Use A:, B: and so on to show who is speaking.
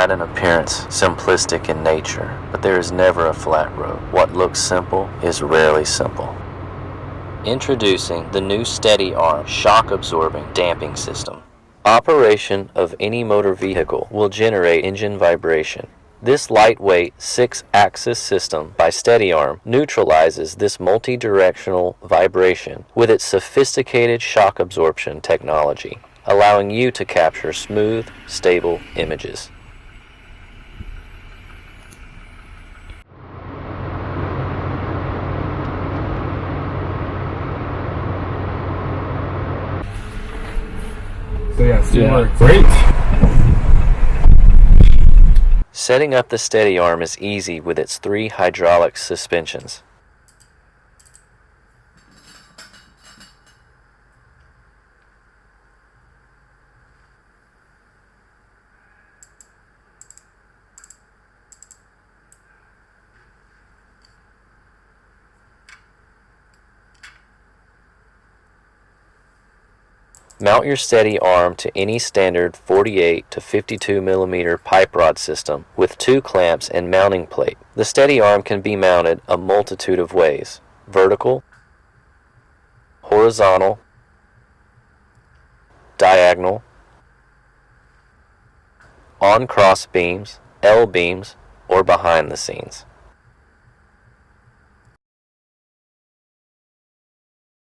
A: might in appearance simplistic in nature, but there is never a flat road. What looks simple is rarely simple. Introducing the new STEADYARM shock-absorbing damping system. Operation of any motor vehicle will generate engine vibration. This lightweight 6-axis system by STEADYARM neutralizes this multi-directional vibration with its sophisticated shock absorption technology, allowing you to capture smooth, stable images.
B: So yeah, great.
A: Setting up the STEADYARM is easy with its 3 hydraulic suspensions. Mount your STEADYARM to any standard 48 to 52 millimeter pipe rod system with 2 clamps and mounting plate. The STEADYARM can be mounted a multitude of ways: vertical, horizontal, diagonal, on cross beams, L beams, or behind the scenes.